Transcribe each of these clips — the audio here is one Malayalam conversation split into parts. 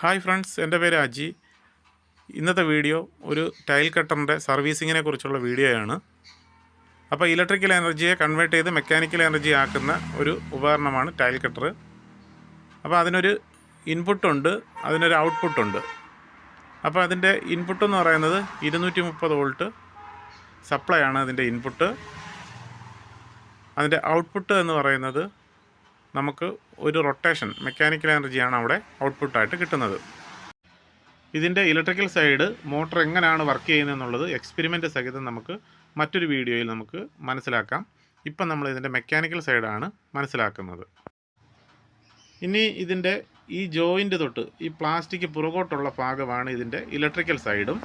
ഹായ് ഫ്രണ്ട്സ്, എൻ്റെ പേര് അജി. ഇന്നത്തെ വീഡിയോ ഒരു ടൈൽ കട്ടറിൻ്റെ സർവീസിങ്ങിനെ കുറിച്ചുള്ള വീഡിയോയാണ്. അപ്പോൾ ഇലക്ട്രിക്കൽ എനർജിയെ കൺവേർട്ട് ചെയ്ത് മെക്കാനിക്കൽ എനർജി ആക്കുന്ന ഒരു ഉപകരണമാണ് ടൈൽ കട്ടർ. അപ്പോൾ അതിനൊരു ഇൻപുട്ടുണ്ട്, അതിനൊരു ഔട്ട്പുട്ടുണ്ട്. അപ്പോൾ അതിൻ്റെ ഇൻപുട്ട് എന്ന് പറയുന്നത് 230 വോൾട്ട് സപ്ലൈ ആണ് അതിൻ്റെ ഇൻപുട്ട്. അതിൻ്റെ ഔട്ട്പുട്ട് എന്ന് പറയുന്നത് നമുക്ക് ഒരു റൊട്ടേഷൻ മെക്കാനിക്കൽ എനർജിയാണ് അവിടെ ഔട്ട്പുട്ടായിട്ട് കിട്ടുന്നത്. ഇതിൻ്റെ ഇലക്ട്രിക്കൽ സൈഡ് മോട്ടർ എങ്ങനെയാണ് വർക്ക് ചെയ്യുന്നതെന്നുള്ളത് എക്സ്പെരിമെൻ്റ് സഹിതം നമുക്ക് മറ്റൊരു വീഡിയോയിൽ നമുക്ക് മനസ്സിലാക്കാം. ഇപ്പം നമ്മൾ ഇതിൻ്റെ മെക്കാനിക്കൽ സൈഡാണ് മനസ്സിലാക്കുന്നത്. ഇനി ഇതിൻ്റെ ഈ ജോയിൻ്റ് തൊട്ട് ഈ പ്ലാസ്റ്റിക് പുറകോട്ടുള്ള ഭാഗമാണ് ഇതിൻ്റെ ഇലക്ട്രിക്കൽ സൈഡും.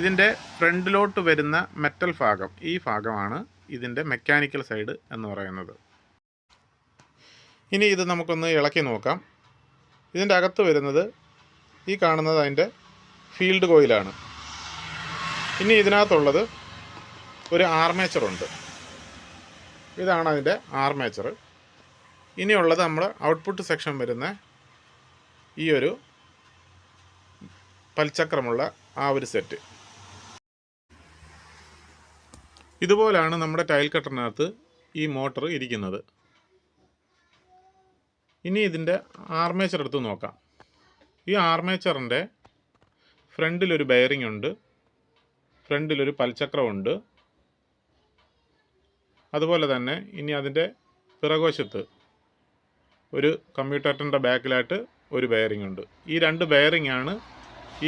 ഇതിൻ്റെ ഫ്രണ്ടിലോട്ട് വരുന്ന മെറ്റൽ ഭാഗം, ഈ ഭാഗമാണ് ഇതിൻ്റെ മെക്കാനിക്കൽ സൈഡ് എന്ന് പറയുന്നത്. ഇനി ഇത് നമുക്കൊന്ന് ഇളക്കി നോക്കാം. ഇതിൻ്റെ അകത്ത് വരുന്നത് ഈ കാണുന്നത് അതിൻ്റെ ഫീൽഡ് കോയിലാണ്. ഇനി ഇതിനകത്തുള്ളത് ഒരു ആർമേച്ചറുണ്ട്. ഇതാണ് അതിൻ്റെ ആർമേച്ചർ. ഇനിയുള്ളത് നമ്മൾ ഔട്ട്പുട്ട് സെക്ഷൻ വരുന്ന ഈ ഒരു പൽചക്രമുള്ള ആ ഒരു സെറ്റ്. ഇതുപോലാണ് നമ്മുടെ ടൈൽ കട്ടറിനകത്ത് ഈ മോട്ടർ ഇരിക്കുന്നത്. ഇനി ഇതിൻ്റെ ആർമേച്ചർ എടുത്ത് നോക്കാം. ഈ ആർമേച്ചറിൻ്റെ ഫ്രണ്ടിലൊരു ബെയറിംഗ് ഉണ്ട്, ഫ്രണ്ടിലൊരു പൽചക്രമുണ്ട്. അതുപോലെ തന്നെ ഇനി അതിൻ്റെ പിറകുവശത്ത് ഒരു കമ്മ്യൂട്ടേറ്ററിൻ്റെ ബാക്കിലായിട്ട് ഒരു ബെയറിംഗ് ഉണ്ട്. ഈ രണ്ട് ബെയറിംഗ് ആണ്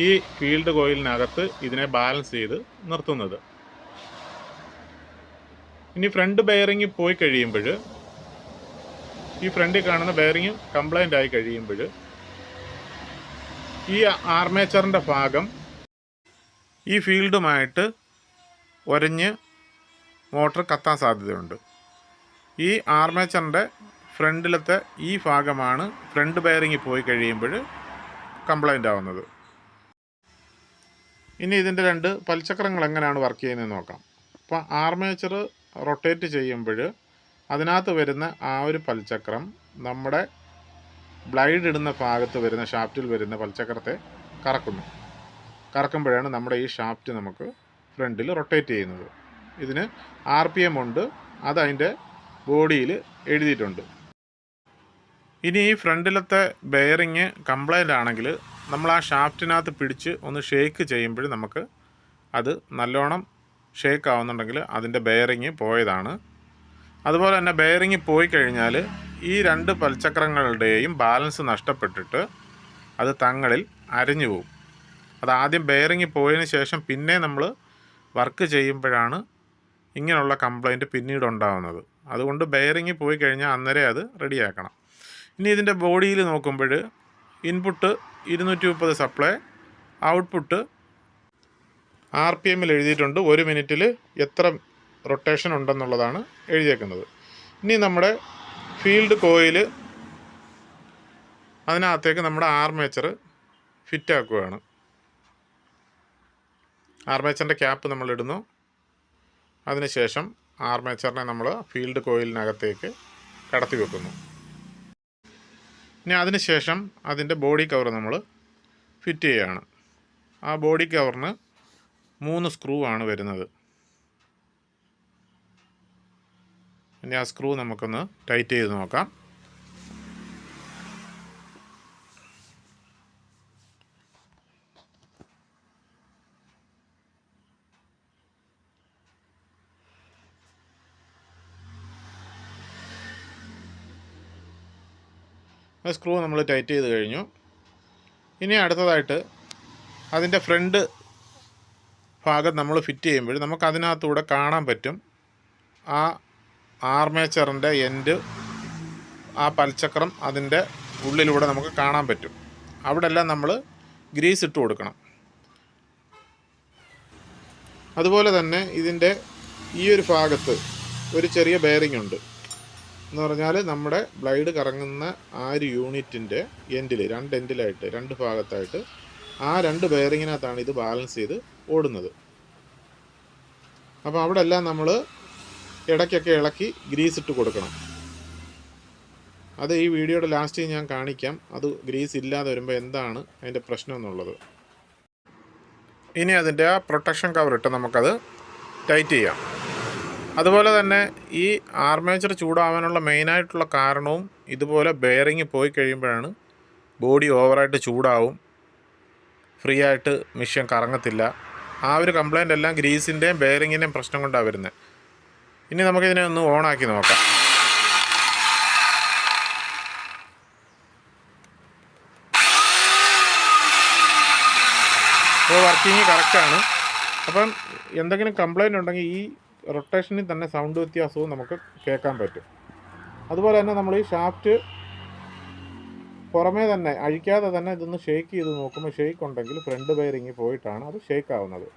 ഈ ഫീൽഡ് കോയിലിനകത്ത് ഇതിനെ ബാലൻസ് ചെയ്ത് നിർത്തുന്നത്. ഇനി ഫ്രണ്ട് ബെയറിംഗ് പോയി കഴിയുമ്പോൾ, ഈ ഫ്രണ്ടിൽ കാണുന്ന ബെയറിംഗ് കംപ്ലൈൻ്റ് ആയി കഴിയുമ്പോൾ, ഈ ആർമേച്ചറിൻ്റെ ഭാഗം ഈ ഫീൽഡുമായിട്ട് ഒരഞ്ഞ് മോട്ടർ കത്താൻ സാധ്യതയുണ്ട്. ഈ ആർമേച്ചറിൻ്റെ ഫ്രണ്ടിലത്തെ ഈ ഭാഗമാണ് ഫ്രണ്ട് ബെയറിംഗ് പോയി കഴിയുമ്പോൾ കംപ്ലൈൻ്റ് ആവുന്നത്. ഇനി ഇതിൻ്റെ രണ്ട് പൽചക്രങ്ങൾ എങ്ങനെയാണ് വർക്ക് ചെയ്യുന്നതെന്ന് നോക്കാം. അപ്പോൾ ആർമേച്ചർ റൊട്ടേറ്റ് ചെയ്യുമ്പോൾ അതിനകത്ത് വരുന്ന ആ ഒരു പൽചക്രം നമ്മുടെ ബ്ലൈഡ് ഇടുന്ന ഭാഗത്ത് വരുന്ന ഷാഫ്റ്റിൽ വരുന്ന പൽചക്രത്തെ കറക്കുമ്പോഴാണ് നമ്മുടെ ഈ ഷാഫ്റ്റ് നമുക്ക് ഫ്രണ്ടിൽ റൊട്ടേറ്റ് ചെയ്യുന്നത്. ഇതിന് RPM ഉണ്ട്, അത് അതിൻ്റെ ബോഡിയിൽ എഴുതിയിട്ടുണ്ട്. ഇനി ഈ ഫ്രണ്ടിലത്തെ ബെയറിങ് കംപ്ലൈൻ്റ് ആണെങ്കിൽ നമ്മൾ ആ ഷാഫ്റ്റിനകത്ത് പിടിച്ച് ഒന്ന് ഷേക്ക് ചെയ്യുമ്പോൾ നമുക്ക് അത് നല്ലോണം ഷേക്ക് ആവുന്നുണ്ടെങ്കിൽ അതിൻ്റെ ബെയറിങ് പോയതാണ്. അതുപോലെ തന്നെ ബെയറിങ് പോയി കഴിഞ്ഞാൽ ഈ രണ്ട് പൽചക്രങ്ങളുടെയും ബാലൻസ് നഷ്ടപ്പെട്ടിട്ട് അത് തങ്ങളിൽ അരഞ്ഞു പോകും. അത് ആദ്യം ബെയറിങ് പോയതിന് ശേഷം പിന്നെ നമ്മൾ വർക്ക് ചെയ്യുമ്പോഴാണ് ഇങ്ങനെയുള്ള കംപ്ലൈൻറ്റ് പിന്നീട് ഉണ്ടാകുന്നത്. അതുകൊണ്ട് ബെയറിങ് പോയി കഴിഞ്ഞാൽ അന്നേരം അത് റെഡിയാക്കണം. ഇനി ഇതിൻ്റെ ബോഡിയിൽ നോക്കുമ്പോൾ ഇൻപുട്ട് 230 സപ്ലൈ, ഔട്ട്പുട്ട് RPMൽ എഴുതിയിട്ടുണ്ട്. 1 മിനിറ്റിൽ എത്ര റൊട്ടേഷൻ ഉണ്ടെന്നുള്ളതാണ് എഴുതിയേക്കുന്നത്. ഇനി നമ്മുടെ ഫീൽഡ് കോയിൽ, അതിനകത്തേക്ക് നമ്മുടെ ആർമേച്ചർ ഫിറ്റ് ആക്കുകയാണ്. ആർമേച്ചറിൻ്റെ ക്യാപ്പ് നമ്മൾ ഇടുന്നു. അതിനുശേഷം ആർമേച്ചറിനെ നമ്മൾ ഫീൽഡ് കോയിലിനകത്തേക്ക് കടത്തി വെക്കുന്നു. ഇനി അതിനുശേഷം അതിൻ്റെ ബോഡി കവർ നമ്മൾ ഫിറ്റ് ചെയ്യുകയാണ്. ആ ബോഡി കവറിന് 3 സ്ക്രൂ ആണ് വരുന്നത്. ഇനി ആ സ്ക്രൂ നമുക്കൊന്ന് ടൈറ്റ് ചെയ്ത് നോക്കാം. ആ സ്ക്രൂ നമ്മൾ ടൈറ്റ് ചെയ്ത് കഴിഞ്ഞു. ഇനി അടുത്തതായിട്ട് അതിൻ്റെ ഫ്രണ്ട് ഭാഗം നമ്മൾ ഫിറ്റ് ചെയ്യുമ്പോൾ നമുക്ക് അതിനകത്തൂടെ കാണാൻ പറ്റും ആ ആർമേച്ചറിൻ്റെ എൻഡ്, ആ പൽചക്രം അതിൻ്റെ ഉള്ളിലൂടെ നമുക്ക് കാണാൻ പറ്റും. അവിടെ എല്ലാം നമ്മൾ ഗ്രീസ് ഇട്ട് കൊടുക്കണം. അതുപോലെ തന്നെ ഇതിൻ്റെ ഈ ഒരു ഭാഗത്ത് ഒരു ചെറിയ ബെയറിംഗ് ഉണ്ട്. എന്ന് പറഞ്ഞാൽ നമ്മുടെ ബ്ലൈഡ് കറങ്ങുന്ന ആ ഒരു യൂണിറ്റിൻ്റെ എൻഡിൽ, 2 എൻഡിലായിട്ട് 2 ഭാഗത്തായിട്ട് ആ 2 ബെയറിങ്ങിനകത്താണ് ഇത് ബാലൻസ് ചെയ്ത് ഓടുന്നത്. അപ്പോൾ അവിടെ എല്ലാം നമ്മൾ ഇടയ്ക്കൊക്കെ ഇളക്കി ഗ്രീസ് ഇട്ട് കൊടുക്കണം. അത് ഈ വീഡിയോയുടെ ലാസ്റ്റ് ഞാൻ കാണിക്കാം. അത് ഗ്രീസ് ഇല്ലാതെ വരുമ്പോൾ എന്താണ് അതിൻ്റെ പ്രശ്നം എന്നുള്ളത്. ഇനി അതിൻ്റെ ആ പ്രൊട്ടക്ഷൻ കവർ ഇട്ട് നമുക്കത് ടൈറ്റ് ചെയ്യാം. അതുപോലെ തന്നെ ഈ ആർമേച്ചർ ചൂടാവാനുള്ള മെയിനായിട്ടുള്ള കാരണവും ഇതുപോലെ ബെയറിങ് പോയി കഴിയുമ്പോഴാണ്. ബോഡി ഓവറായിട്ട് ചൂടാവും, ഫ്രീ ആയിട്ട് മെഷീൻ കറങ്ങത്തില്ല. ആ ഒരു കംപ്ലൈൻ്റ് എല്ലാം ഗ്രീസിൻ്റെയും ബെയറിങ്ങിൻ്റെയും പ്രശ്നം കൊണ്ടാണ് വരുന്നത്. ഇനി നമുക്കിതിനെ ഒന്ന് ഓണാക്കി നോക്കാം. അപ്പോൾ വർക്കിങ് കറക്റ്റാണ്. അപ്പം എന്തെങ്കിലും കംപ്ലൈൻ്റ് ഉണ്ടെങ്കിൽ ഈ റൊട്ടേഷനിൽ തന്നെ സൗണ്ട് വ്യത്യാസവും നമുക്ക് കേൾക്കാൻ പറ്റും. അതുപോലെ തന്നെ നമ്മൾ ഈ ഷാഫ്റ്റ് പുറമേ തന്നെ അഴിക്കാതെ തന്നെ ഇതൊന്ന് ഷേക്ക് ചെയ്ത് നോക്കുമ്പോൾ ഷേക്ക് ഉണ്ടെങ്കിൽ ഫ്രണ്ട് ബെയറിങ് പോയിട്ടാണ് അത് ഷേക്ക് ആവുന്നത്.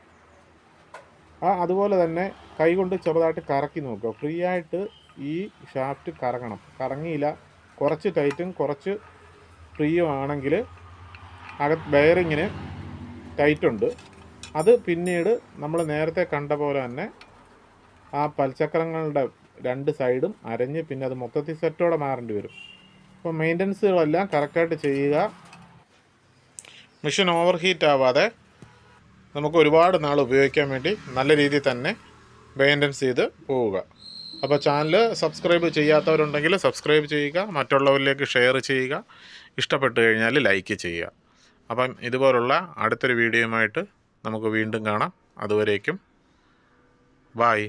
അതുപോലെ തന്നെ കൈകൊണ്ട് ചെറുതായിട്ട് കറക്കി നോക്കുക. ഫ്രീ ആയിട്ട് ഈ ഷാഫ്റ്റ് കറങ്ങണം. കറങ്ങിയില്ല, കുറച്ച് ടൈറ്റും കുറച്ച് ഫ്രീയും ആണെങ്കിൽ ബെയറിങ്ങിന് ടൈറ്റുണ്ട്. അത് പിന്നീട് നമ്മൾ നേരത്തെ കണ്ട പോലെ തന്നെ ആ പൽചക്രങ്ങളുടെ 2 സൈഡും അരഞ്ഞ് പിന്നെ അത് മൊത്തത്തിൽ സെറ്റോടെ മാറേണ്ടി വരും. അപ്പോൾ മെയിൻ്റനൻസുകളെല്ലാം കറക്റ്റായിട്ട് ചെയ്യുക. മെഷീൻ ഓവർ ഹീറ്റ് ആവാതെ നമുക്ക് ഒരുപാട് നാൾ ഉപയോഗിക്കാൻ വേണ്ടി നല്ല രീതിയിൽ തന്നെ മെയിൻ്റനൻസ് ചെയ്ത് പോവുക. അപ്പോൾ ചാനൽ സബ്സ്ക്രൈബ് ചെയ്യാത്തവരുണ്ടെങ്കിൽ സബ്സ്ക്രൈബ് ചെയ്യുക, മറ്റുള്ളവരിലേക്ക് ഷെയർ ചെയ്യുക, ഇഷ്ടപ്പെട്ട് കഴിഞ്ഞാൽ ലൈക്ക് ചെയ്യുക. അപ്പം ഇതുപോലുള്ള അടുത്തൊരു വീഡിയോയുമായിട്ട് നമുക്ക് വീണ്ടും കാണാം. അതുവരേക്കും ബായ്.